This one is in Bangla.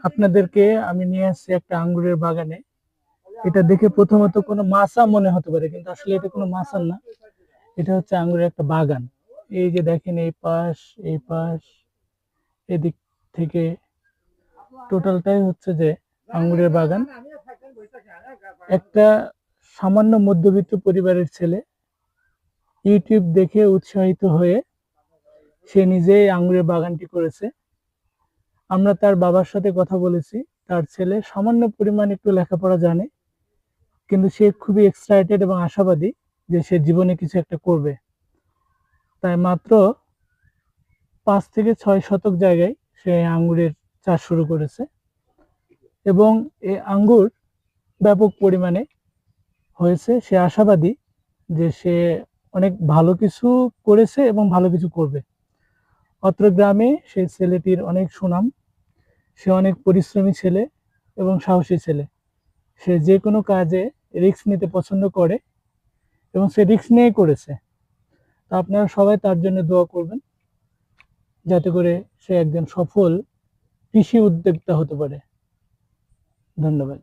আপনাদেরকে আমি নিয়ে আসছি একটা আঙ্গুরের বাগানে। এটা দেখে প্রথমত কোনো মাছা মনে হতে পারে, কিন্তু আসলে এটা কোনো মাছা না, এটা হচ্ছে আঙ্গুরের একটা বাগান। এই যে দেখেন, এই পাশ এদিক থেকে টোটালটাই হচ্ছে যে আঙ্গুরের বাগান। একটা সামান্য মধ্যবিত্ত পরিবারের ছেলে ইউটিউব দেখে উৎসাহিত হয়ে সে নিজেই আঙ্গুরের বাগানটি করেছে। আমরা তার বাবার সাথে কথা বলেছি। তার ছেলে সামান্য পরিমাণ একটু লেখাপড়া জানে, কিন্তু সে খুবই এক্সাইটেড এবং আশাবাদী যে সে জীবনে কিছু একটা করবে। তাই মাত্র 5 থেকে 6 শতক জায়গায় সে আঙ্গুরের চাষ শুরু করেছে, এবং এই আঙ্গুর ব্যাপক পরিমাণে হয়েছে। সে আশাবাদী যে সে অনেক ভালো কিছু করেছে এবং ভালো কিছু করবে। অত্র গ্রামে সেই ছেলেটির অনেক সুনাম। সে অনেক পরিশ্রমী ছেলে এবং সাহসী ছেলে। সে যে কোনো কাজে রিস্ক নিতে পছন্দ করে এবং সে রিস্ক নিয়ে করেছে। তা আপনারা সবাই তার জন্য দোয়া করবেন, যাতে করে সে একজন সফল কৃষি উদ্যোক্তা হতে পারে। ধন্যবাদ।